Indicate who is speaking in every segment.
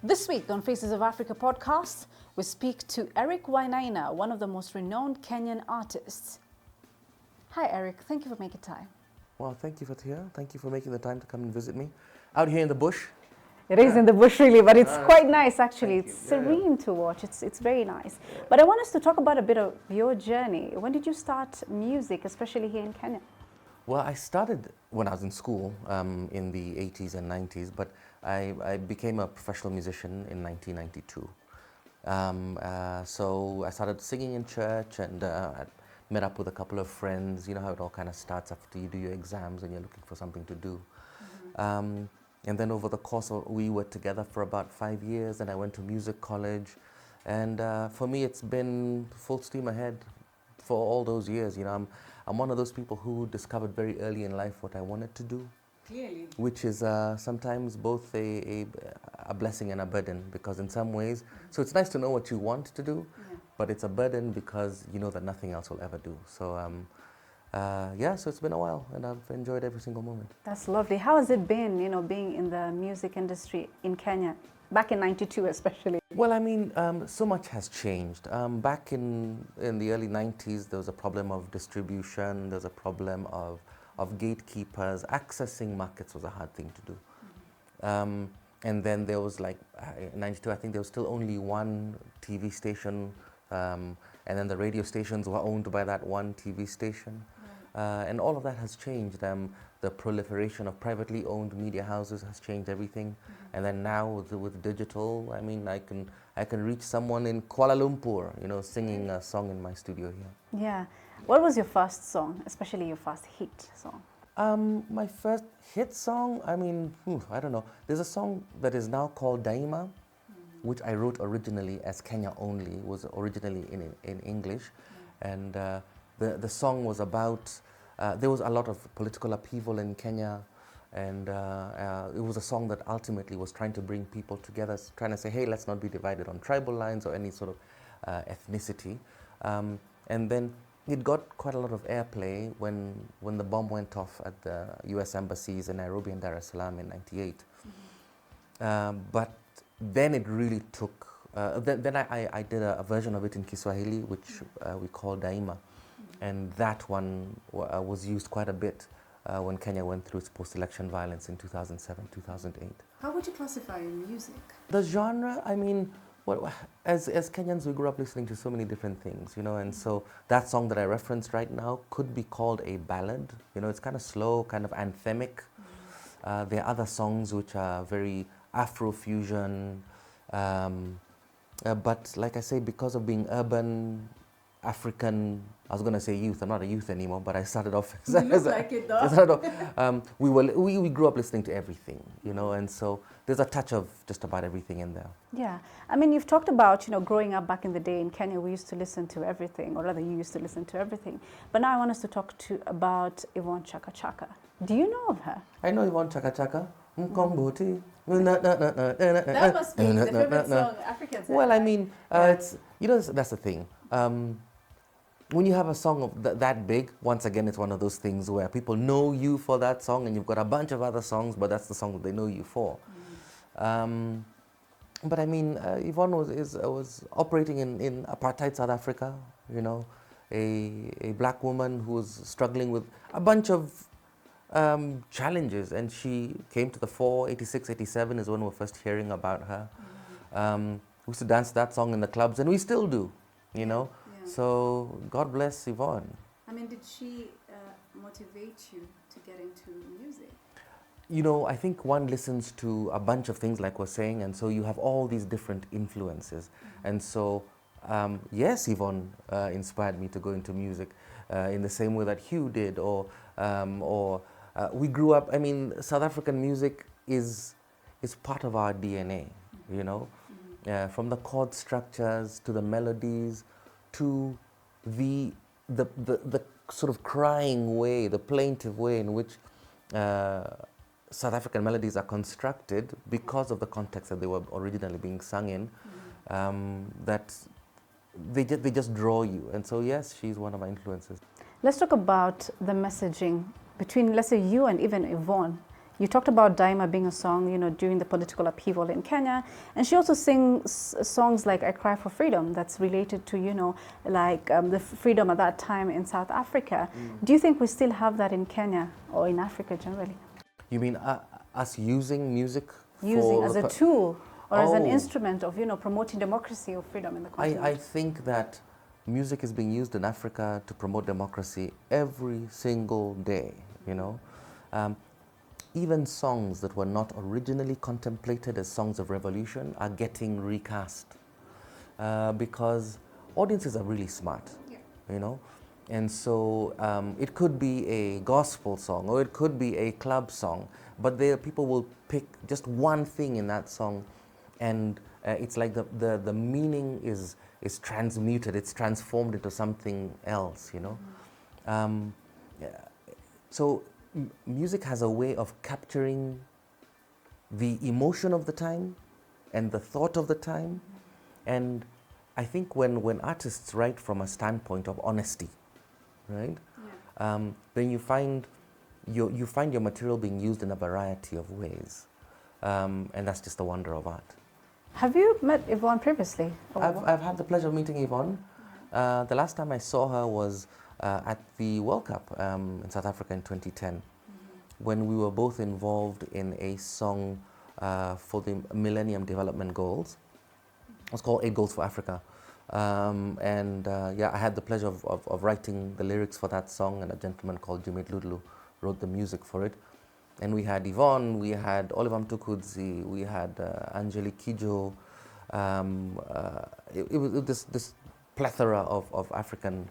Speaker 1: This week on Faces of Africa podcast, we speak to Eric Wainaina, one of the most renowned Kenyan artists. Hi Eric, thank you for making time.
Speaker 2: Well, thank you, Fathiya. Thank you for making the time to come and visit me. Out here in the bush.
Speaker 1: It is in the bush really, but it's quite nice actually.
Speaker 2: Thank
Speaker 1: It's
Speaker 2: you.
Speaker 1: serene to watch. It's very nice. But I want us to talk about a bit of your journey. When did you start music, especially here in Kenya?
Speaker 2: Well, I started when I was in school in the 80s and 90s, but I became a professional musician in 1992. So I started singing in church and I met up with a couple of friends. You know how it all kind of starts after you do your exams and you're looking for something to do. And then over the course of, we were together for about 5 years, and I went to music college. And for me, it's been full steam ahead for all those years. You know, I'm one of those people who discovered very early in life what I wanted to do.
Speaker 1: Clearly.
Speaker 2: Which is sometimes both a blessing and a burden, because in some ways, so it's nice to know what you want to do, but it's a burden because you know that nothing else will ever do. So so it's been a while and I've enjoyed every single moment.
Speaker 1: That's lovely. How has it been, you know, being in the music industry in Kenya, back in 92 especially?
Speaker 2: Well, I mean, so much has changed. Back in the early 90s, there was a problem of distribution, there's a problem of gatekeepers. Accessing markets was a hard thing to do. And then there was like, in 92, I think there was still only one TV station, and then the radio stations were owned by that one TV station. And all of that has changed. The proliferation of privately owned media houses has changed everything. And then now with digital, I mean, I can reach someone in Kuala Lumpur, you know, singing a song in my studio here.
Speaker 1: Yeah. What was your first song, especially your first hit song?
Speaker 2: My first hit song, I mean, I don't know. There's a song that is now called Daima, which I wrote originally as Kenya only, was originally in English. And the song was about, there was a lot of political upheaval in Kenya, and it was a song that ultimately was trying to bring people together, trying to say, hey, let's not be divided on tribal lines or any sort of ethnicity. And then it got quite a lot of airplay when the bomb went off at the US embassies in Nairobi and Dar es Salaam in '98. But then it really took, then I did a version of it in Kiswahili, which we call Daima. And that one was used quite a bit when Kenya went through its post-election violence in 2007, 2008.
Speaker 1: How would you classify your music?
Speaker 2: The genre, I mean, as Kenyans, we grew up listening to so many different things, you know, and so that song that I referenced right now could be called a ballad. You know, it's kind of slow, kind of anthemic. There are other songs which are very Afrofusion, but like I say, because of being urban, African, I was going to say youth. I'm not a youth anymore, but I started off as,
Speaker 1: you look like it though.
Speaker 2: We grew up listening to everything, you know, and so there's a touch of just about everything in there.
Speaker 1: Yeah, I mean, you've talked about, you know, growing up back in the day in Kenya, we used to listen to everything, or rather you used to listen to everything. But now I want us to talk about Yvonne Chaka Chaka. Do you know of her?
Speaker 2: I know Yvonne Chaka Chaka.
Speaker 1: That must be the favorite song Africans have.
Speaker 2: Well, I mean, it's, you know, that's the thing. When you have a song of that big, once again, it's one of those things where people know you for that song, and you've got a bunch of other songs, but that's the song that they know you for. But I mean, Yvonne was operating in apartheid South Africa, you know, a black woman who was struggling with a bunch of challenges, and she came to the fore. 86, 87 is when we're first hearing about her. We used to dance that song in the clubs, and we still do, you know. So God bless Yvonne.
Speaker 1: I mean, did she motivate you to get into music?
Speaker 2: You know, I think one listens to a bunch of things like we're saying, and so you have all these different influences. And so, yes, Yvonne inspired me to go into music in the same way that Hugh did, or we grew up, I mean, South African music is part of our DNA, you know, from the chord structures to the melodies, to the sort of crying way, the plaintive way in which South African melodies are constructed because of the context that they were originally being sung in, that they just draw you. And so, yes, she's one of my influences.
Speaker 1: Let's talk about the messaging between, let's say, you and even Yvonne. You talked about Daima being a song, you know, during the political upheaval in Kenya. And she also sings songs like I Cry for Freedom that's related to, you know, like the freedom at that time in South Africa. Do you think we still have that in Kenya or in Africa generally?
Speaker 2: You mean us using music?
Speaker 1: Using as a tool or as an instrument of, you know, promoting democracy or freedom in the continent?
Speaker 2: I think that music is being used in Africa to promote democracy every single day, you know. Even songs that were not originally contemplated as songs of revolution are getting recast because audiences are really smart, you know. And so it could be a gospel song or it could be a club song, but people will pick just one thing in that song, and it's like the meaning is transmuted, it's transformed into something else, you know. So music has a way of capturing the emotion of the time and the thought of the time, and I think when artists write from a standpoint of honesty, right? Then you find your material being used in a variety of ways, and that's just the wonder of art.
Speaker 1: Have you met Yvonne previously?
Speaker 2: I've had the pleasure of meeting Yvonne. The last time I saw her was at the World Cup in South Africa in 2010, when we were both involved in a song for the Millennium Development Goals. It was called 8 Goals for Africa. Yeah, I had the pleasure of writing the lyrics for that song, and a gentleman called Jimmy Ludlu wrote the music for it. And we had Yvonne, we had Oliver Mtukudzi, we had Angelique Kidjo. It was this plethora of African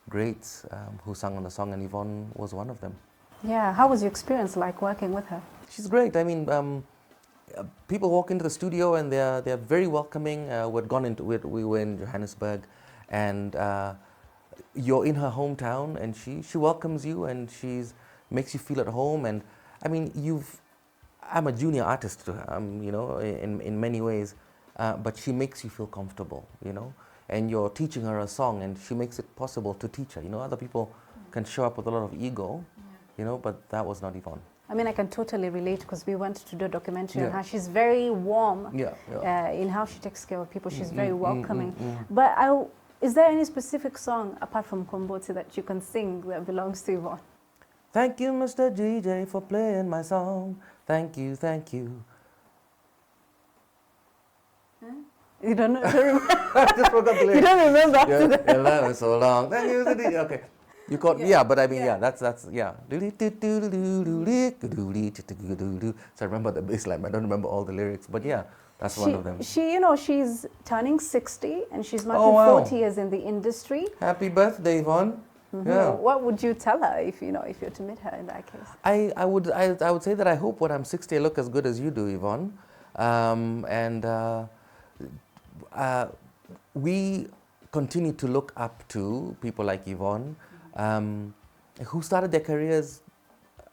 Speaker 2: greats who sang on the song, and Yvonne was one of them.
Speaker 1: Yeah, how was your experience like working with her?
Speaker 2: She's great. I mean, people walk into the studio and they're very welcoming. We were in Johannesburg, and you're in her hometown, and she welcomes you, and makes you feel at home. And I mean, I'm a junior artist to her, you know, in many ways, but she makes you feel comfortable, you know. And you're teaching her a song, and she makes it possible to teach her. You know, other people can show up with a lot of ego, you know, but that was not Yvonne.
Speaker 1: I mean, I can totally relate because we went to do a documentary on her. She's very warm in how she takes care of people. She's very welcoming. But is there any specific song, apart from Komboti, that you can sing that belongs to Yvonne?
Speaker 2: Thank you, Mr. DJ, for playing my song. Thank you, thank you.
Speaker 1: You don't know?
Speaker 2: I just forgot the lyrics.
Speaker 1: You don't remember after that?
Speaker 2: Your love is so long. Thank you, Mr. DJ. Okay. You caught, but I mean, that's. So I remember the bass line, but I don't remember all the lyrics. But yeah, that's one of them.
Speaker 1: You know, she's turning 60 and she's marking 40 years in the industry.
Speaker 2: Happy birthday, Yvonne. Yeah.
Speaker 1: What would you tell her if you're to meet her in that case?
Speaker 2: I would say that I hope when I'm 60 I look as good as you do, Yvonne. We continue to look up to people like Yvonne, who started their careers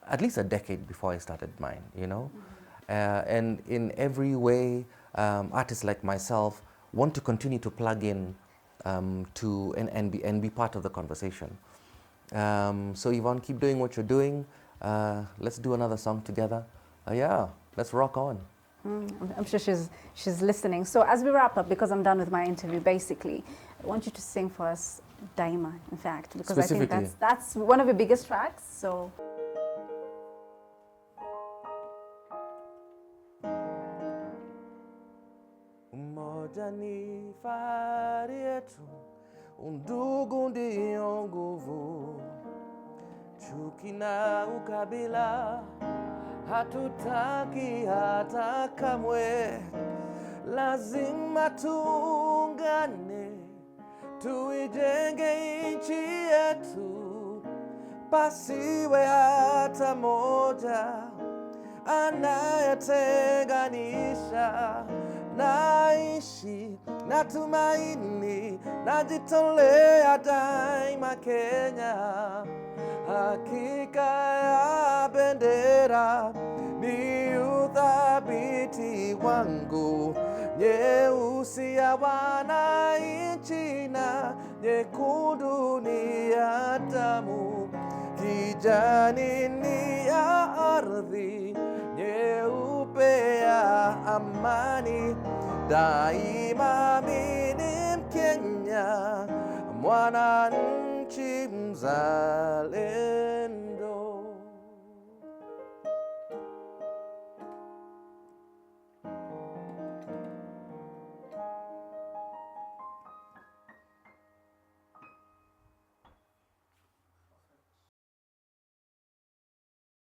Speaker 2: at least a decade before I started mine, you know. And in every way, artists like myself want to continue to plug in and be part of the conversation. So Yvonne, keep doing what you're doing. Let's do another song together. Let's rock on.
Speaker 1: I'm sure she's listening. So as we wrap up, because I'm done with my interview, basically, I want you to sing for us Daima, in fact, because I think that's one of your biggest tracks. So.
Speaker 2: Umoja ni fahari yetu, undugu ndio nguvu, chuki na ukabila hatutaki hata kamwe. Lazima tuungane, tuijenge nchi yetu, pasiwe hata moja anayetenganisha. Naishi na tumaini, najitolea daima Kenya. Hakika ya bendera ni uthabiti wangu, nyeusi ya wananchi na nyekundu ni ya damu, kijani ni ya ardhi, amani daima. Mimi Mkenya, mwananchi mzalendo.